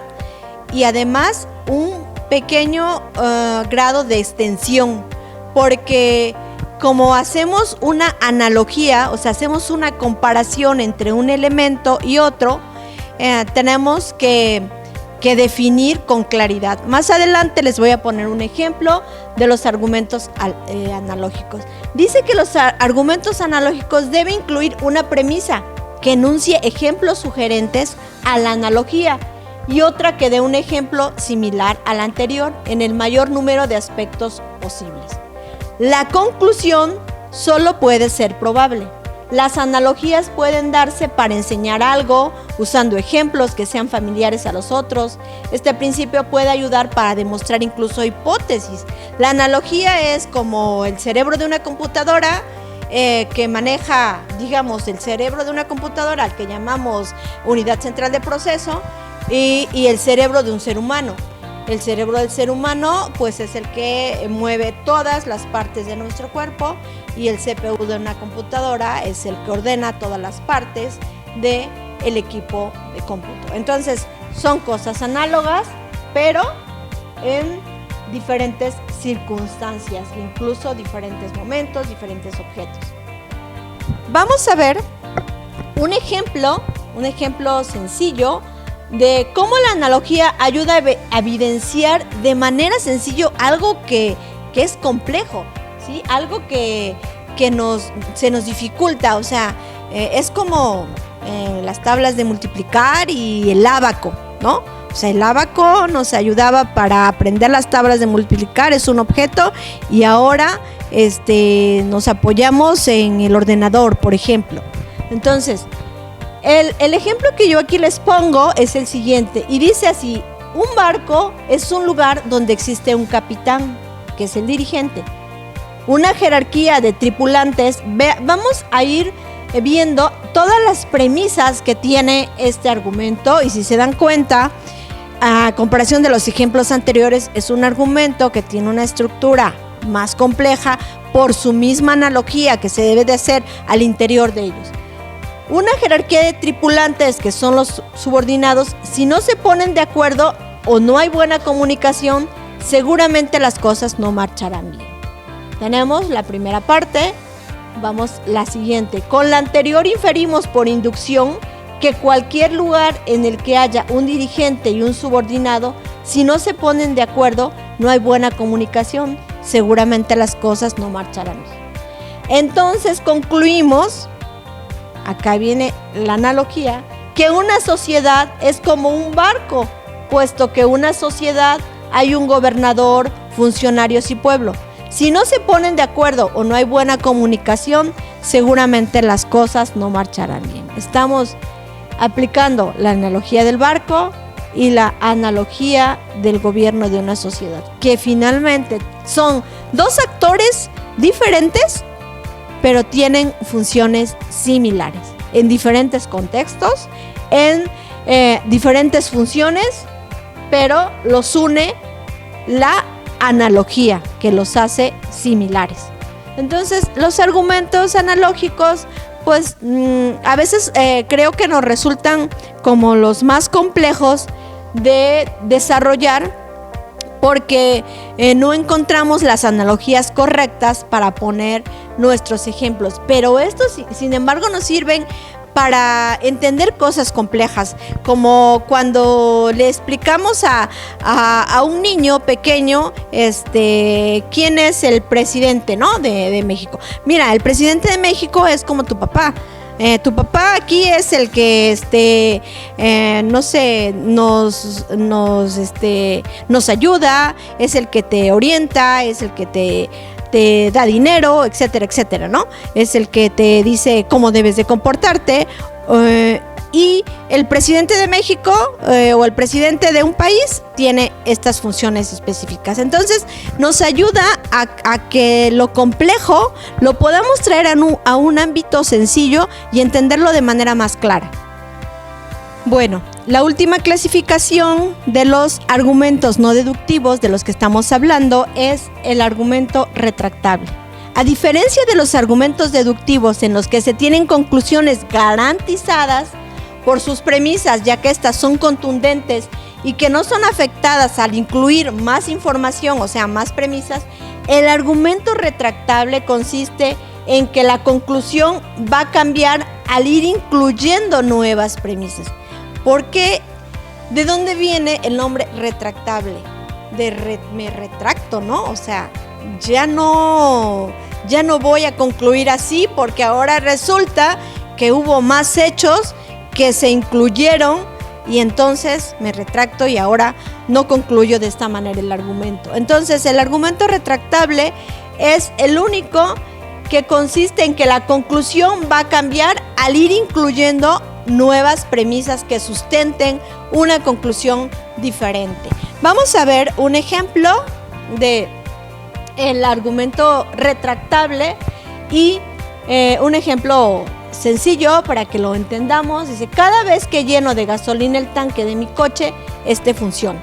y además un pequeño grado de extensión, porque como hacemos una analogía, o sea, hacemos una comparación entre un elemento y otro, tenemos que definir con claridad. Más adelante les voy a poner un ejemplo de los argumentos analógicos. Dice que los argumentos analógicos deben incluir una premisa que enuncie ejemplos sugerentes a la analogía y otra que dé un ejemplo similar al anterior en el mayor número de aspectos posibles. La conclusión solo puede ser probable. Las analogías pueden darse para enseñar algo, usando ejemplos que sean familiares a los otros. Este principio puede ayudar para demostrar incluso hipótesis. La analogía es como el cerebro de una computadora que maneja, digamos, el cerebro de una computadora, al que llamamos unidad central de proceso, y el cerebro de un ser humano. El cerebro del ser humano pues es el que mueve todas las partes de nuestro cuerpo y el CPU de una computadora es el que ordena todas las partes del equipo de cómputo. Entonces son cosas análogas, pero en diferentes circunstancias, incluso diferentes momentos, diferentes objetos. Vamos a ver un ejemplo sencillo de cómo la analogía ayuda a evidenciar de manera sencilla algo que es complejo, ¿sí? Algo que se nos dificulta, o sea, es como las tablas de multiplicar y el ábaco, ¿no? O sea, el ábaco nos ayudaba para aprender las tablas de multiplicar, es un objeto, y ahora nos apoyamos en el ordenador, por ejemplo. Entonces, el ejemplo que yo aquí les pongo es el siguiente, y dice así: un barco es un lugar donde existe un capitán, que es el dirigente, una jerarquía de tripulantes. Vamos a ir viendo todas las premisas que tiene este argumento, y si se dan cuenta, a comparación de los ejemplos anteriores, es un argumento que tiene una estructura más compleja por su misma analogía que se debe de hacer al interior de ellos. Una jerarquía de tripulantes, que son los subordinados, si no se ponen de acuerdo o no hay buena comunicación, seguramente las cosas no marcharán bien. Tenemos la primera parte, vamos la siguiente. Con la anterior inferimos por inducción que cualquier lugar en el que haya un dirigente y un subordinado, si no se ponen de acuerdo, no hay buena comunicación, seguramente las cosas no marcharán bien. Entonces concluimos, acá viene la analogía, que una sociedad es como un barco, puesto que una sociedad hay un gobernador, funcionarios y pueblo. Si no se ponen de acuerdo o no hay buena comunicación, seguramente las cosas no marcharán bien. Estamos aplicando la analogía del barco y la analogía del gobierno de una sociedad, que finalmente son dos actores diferentes, pero tienen funciones similares, en diferentes contextos, en diferentes funciones, pero los une la analogía que los hace similares. Entonces, los argumentos analógicos, pues a veces creo que nos resultan como los más complejos de desarrollar, porque no encontramos las analogías correctas para poner nuestros ejemplos, pero estos sin embargo nos sirven para entender cosas complejas, como cuando le explicamos a un niño pequeño quién es el presidente, ¿no? de México. Mira, el presidente de México es como tu papá. Tu papá aquí es el que no sé, nos ayuda, es el que te orienta, es el que te da dinero, etcétera, etcétera, ¿no? Es el que te dice cómo debes de comportarte. Y el presidente de México o el presidente de un país tiene estas funciones específicas. Entonces nos ayuda a que lo complejo lo podamos traer a un ámbito sencillo y entenderlo de manera más clara. Bueno, la última clasificación de los argumentos no deductivos de los que estamos hablando es el argumento retractable. A diferencia de los argumentos deductivos en los que se tienen conclusiones garantizadas por sus premisas, ya que estas son contundentes y que no son afectadas al incluir más información, o sea, más premisas, el argumento retractable consiste en que la conclusión va a cambiar al ir incluyendo nuevas premisas. ¿Por qué? ¿De dónde viene el nombre retractable? Me retracto, ¿no? O sea, ya no voy a concluir así porque ahora resulta que hubo más hechos que se incluyeron y entonces me retracto y ahora no concluyo de esta manera el argumento. Entonces, el argumento retractable es el único que consiste en que la conclusión va a cambiar al ir incluyendo nuevas premisas que sustenten una conclusión diferente. Vamos a ver un ejemplo de el argumento retractable y un ejemplo sencillo para que lo entendamos. Dice: cada vez que lleno de gasolina el tanque de mi coche, funciona.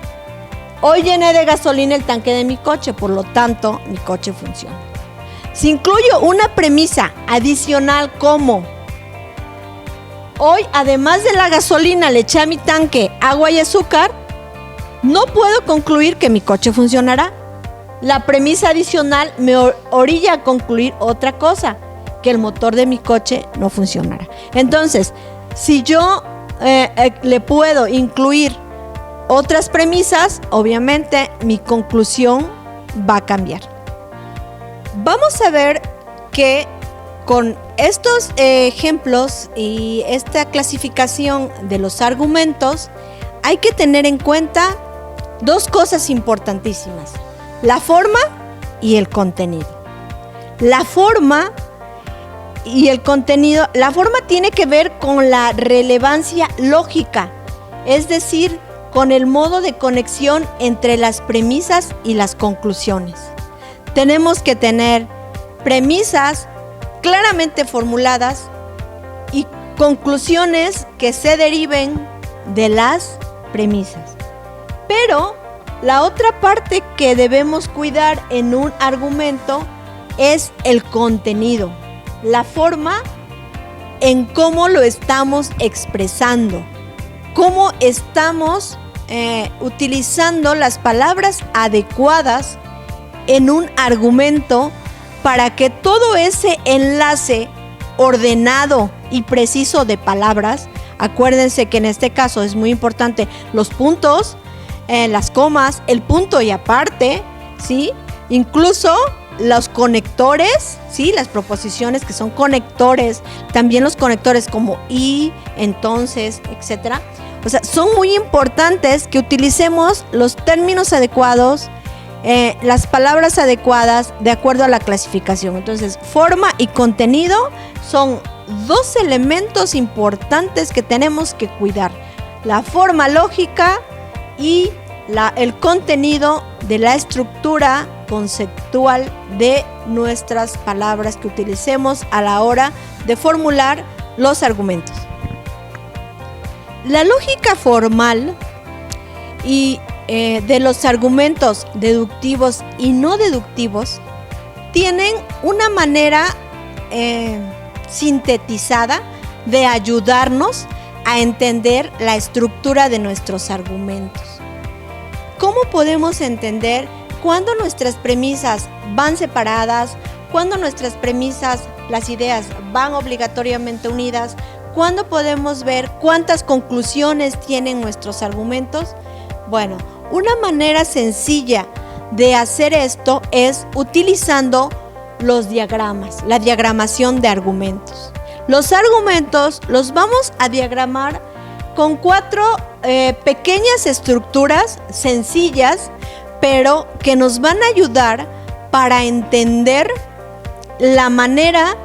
Hoy llené de gasolina el tanque de mi coche, por lo tanto, mi coche funciona. Si incluyo una premisa adicional como: hoy, además de la gasolina, le eché a mi tanque agua y azúcar, no puedo concluir que mi coche funcionará. La premisa adicional me orilla a concluir otra cosa, que el motor de mi coche no funcionará. Entonces, si yo le puedo incluir otras premisas, obviamente mi conclusión va a cambiar. Vamos a ver que con estos ejemplos y esta clasificación de los argumentos, hay que tener en cuenta dos cosas importantísimas: la forma y el contenido. La forma y el contenido, la forma tiene que ver con la relevancia lógica, es decir, con el modo de conexión entre las premisas y las conclusiones. Tenemos que tener premisas claramente formuladas y conclusiones que se deriven de las premisas. Pero la otra parte que debemos cuidar en un argumento es el contenido, la forma en cómo lo estamos expresando, cómo estamos utilizando las palabras adecuadas en un argumento para que todo ese enlace ordenado y preciso de palabras, acuérdense que en este caso es muy importante los puntos, las comas, el punto y aparte, ¿sí? Incluso los conectores, ¿sí? Las proposiciones que son conectores, también los conectores como y, entonces, etcétera. O sea, son muy importantes que utilicemos los términos adecuados, las palabras adecuadas de acuerdo a la clasificación. Entonces, forma y contenido son dos elementos importantes que tenemos que cuidar: la forma lógica y el contenido de la estructura conceptual de nuestras palabras que utilicemos a la hora de formular los argumentos. La lógica formal y de los argumentos deductivos y no deductivos tienen una manera sintetizada de ayudarnos a entender la estructura de nuestros argumentos. ¿Cómo podemos entender cuando nuestras premisas van separadas, cuando nuestras premisas, las ideas, van obligatoriamente unidas? ¿Cuándo podemos ver cuántas conclusiones tienen nuestros argumentos? Bueno, una manera sencilla de hacer esto es utilizando los diagramas, la diagramación de argumentos. Los argumentos los vamos a diagramar con 4 pequeñas estructuras sencillas, pero que nos van a ayudar para entender la manera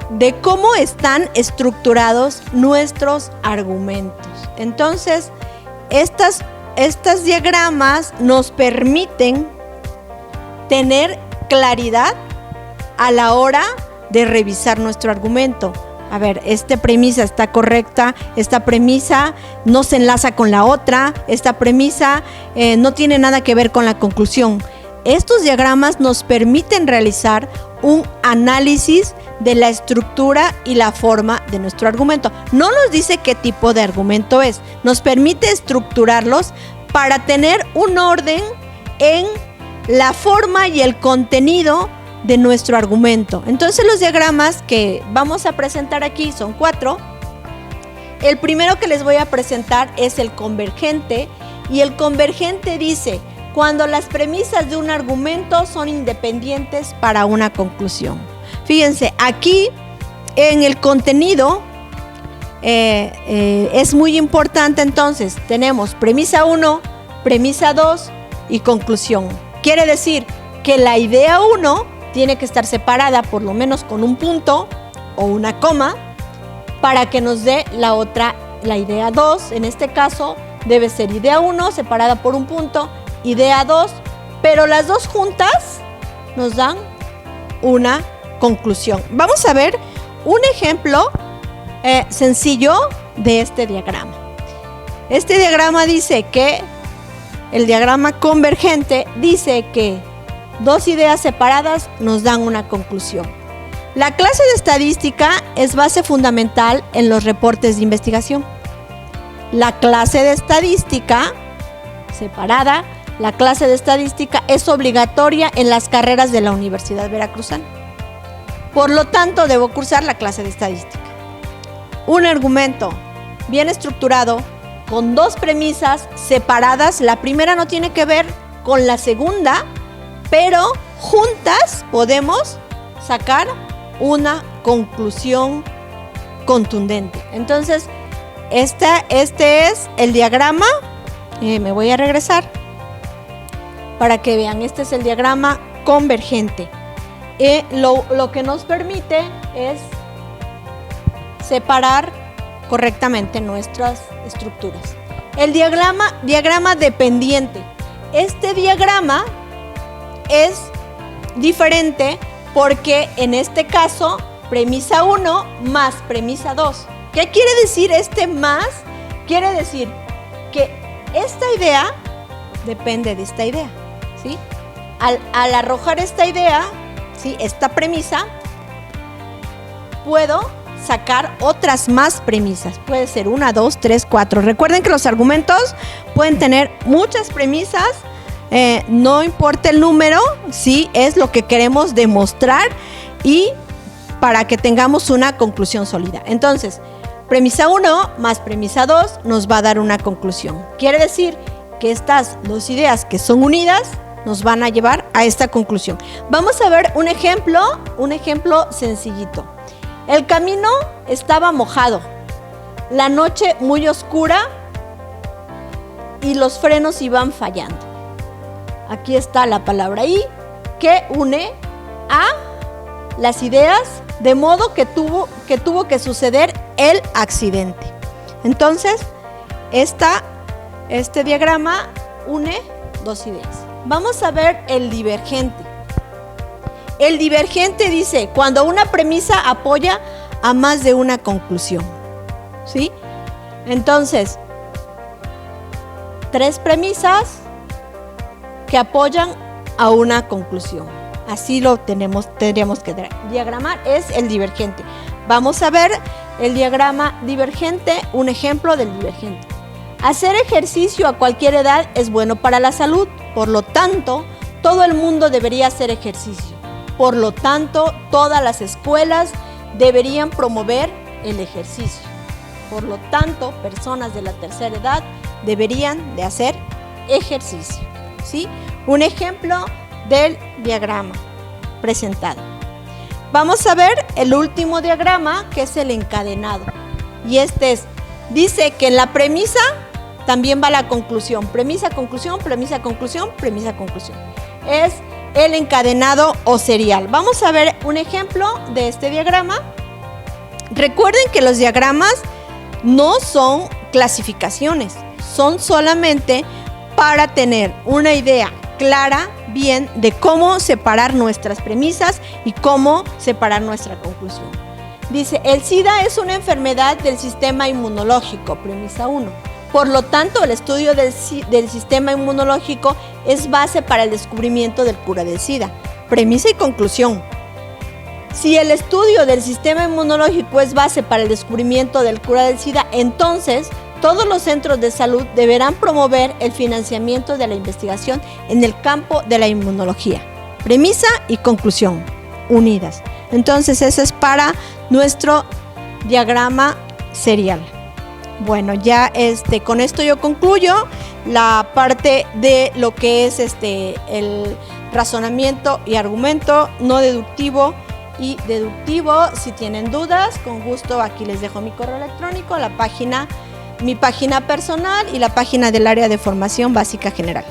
de cómo están estructurados nuestros argumentos. Entonces, estas diagramas nos permiten tener claridad a la hora de revisar nuestro argumento. A ver, esta premisa está correcta, esta premisa no se enlaza con la otra, esta premisa no tiene nada que ver con la conclusión. Estos diagramas nos permiten realizar un análisis de la estructura y la forma de nuestro argumento. No nos dice qué tipo de argumento es, nos permite estructurarlos para tener un orden en la forma y el contenido de nuestro argumento. Entonces, los diagramas que vamos a presentar aquí son 4. El primero que les voy a presentar es el convergente, y el convergente dice cuando las premisas de un argumento son independientes para una conclusión. Fíjense, aquí en el contenido es muy importante. Entonces, tenemos premisa 1, premisa 2 y conclusión. Quiere decir que la idea 1 tiene que estar separada por lo menos con un punto o una coma para que nos dé la idea 2. En este caso debe ser idea 1 separada por un punto, idea 2, pero las dos juntas nos dan una conclusión. Vamos a ver un ejemplo sencillo de este diagrama. Este diagrama dice que el diagrama convergente dice que dos ideas separadas nos dan una conclusión. La clase de estadística es base fundamental en los reportes de investigación. La clase de estadística separada, la clase de estadística es obligatoria en las carreras de la Universidad Veracruzana. Por lo tanto, debo cursar la clase de estadística. Un argumento bien estructurado, con dos premisas separadas. La primera no tiene que ver con la segunda, pero juntas podemos sacar una conclusión contundente. Entonces, este es el diagrama. Me voy a regresar para que vean. Este es el diagrama convergente. Lo que nos permite es separar correctamente nuestras estructuras. El diagrama dependiente. Este diagrama es diferente porque en este caso premisa 1 más premisa 2. ¿Qué quiere decir este más? Quiere decir que esta idea depende de esta idea, ¿sí? Al arrojar esta idea, ¿sí?, esta premisa, puedo sacar otras más premisas. Puede ser 1, 2, 3, 4. Recuerden que los argumentos pueden tener muchas premisas. No importa el número, sí, es lo que queremos demostrar y para que tengamos una conclusión sólida. Entonces, premisa 1 más premisa 2 nos va a dar una conclusión. Quiere decir que estas dos ideas que son unidas nos van a llevar a esta conclusión. Vamos a ver un ejemplo sencillito. El camino estaba mojado, la noche muy oscura y los frenos iban fallando. Aquí está la palabra "y", que une a las ideas, de modo que tuvo que suceder el accidente. Entonces, este diagrama une dos ideas. Vamos a ver el divergente. El divergente dice cuando una premisa apoya a más de una conclusión, ¿sí? Entonces, tres premisas que apoyan a una conclusión. Así lo tendríamos que diagramar, es el divergente. Vamos a ver el diagrama divergente, un ejemplo del divergente. Hacer ejercicio a cualquier edad es bueno para la salud, por lo tanto, todo el mundo debería hacer ejercicio. Por lo tanto, todas las escuelas deberían promover el ejercicio. Por lo tanto, personas de la tercera edad deberían de hacer ejercicio, ¿sí? Un ejemplo del diagrama presentado. Vamos a ver el último diagrama, que es el encadenado. Y dice que en la premisa también va la conclusión. Premisa, conclusión, premisa, conclusión, premisa, conclusión. Es el encadenado o serial. Vamos a ver un ejemplo de este diagrama. Recuerden que los diagramas no son clasificaciones, son solamente para tener una idea clara, bien, de cómo separar nuestras premisas y cómo separar nuestra conclusión. Dice, el SIDA es una enfermedad del sistema inmunológico, premisa 1. Por lo tanto, el estudio del sistema inmunológico es base para el descubrimiento del cura del SIDA. Premisa y conclusión. Si el estudio del sistema inmunológico es base para el descubrimiento del cura del SIDA, entonces todos los centros de salud deberán promover el financiamiento de la investigación en el campo de la inmunología. Premisa y conclusión, unidas. Entonces, eso es para nuestro diagrama serial. Bueno, ya con esto yo concluyo la parte de lo que es el razonamiento y argumento no deductivo y deductivo. Si tienen dudas, con gusto aquí les dejo mi correo electrónico, mi página personal y la página del área de formación básica general.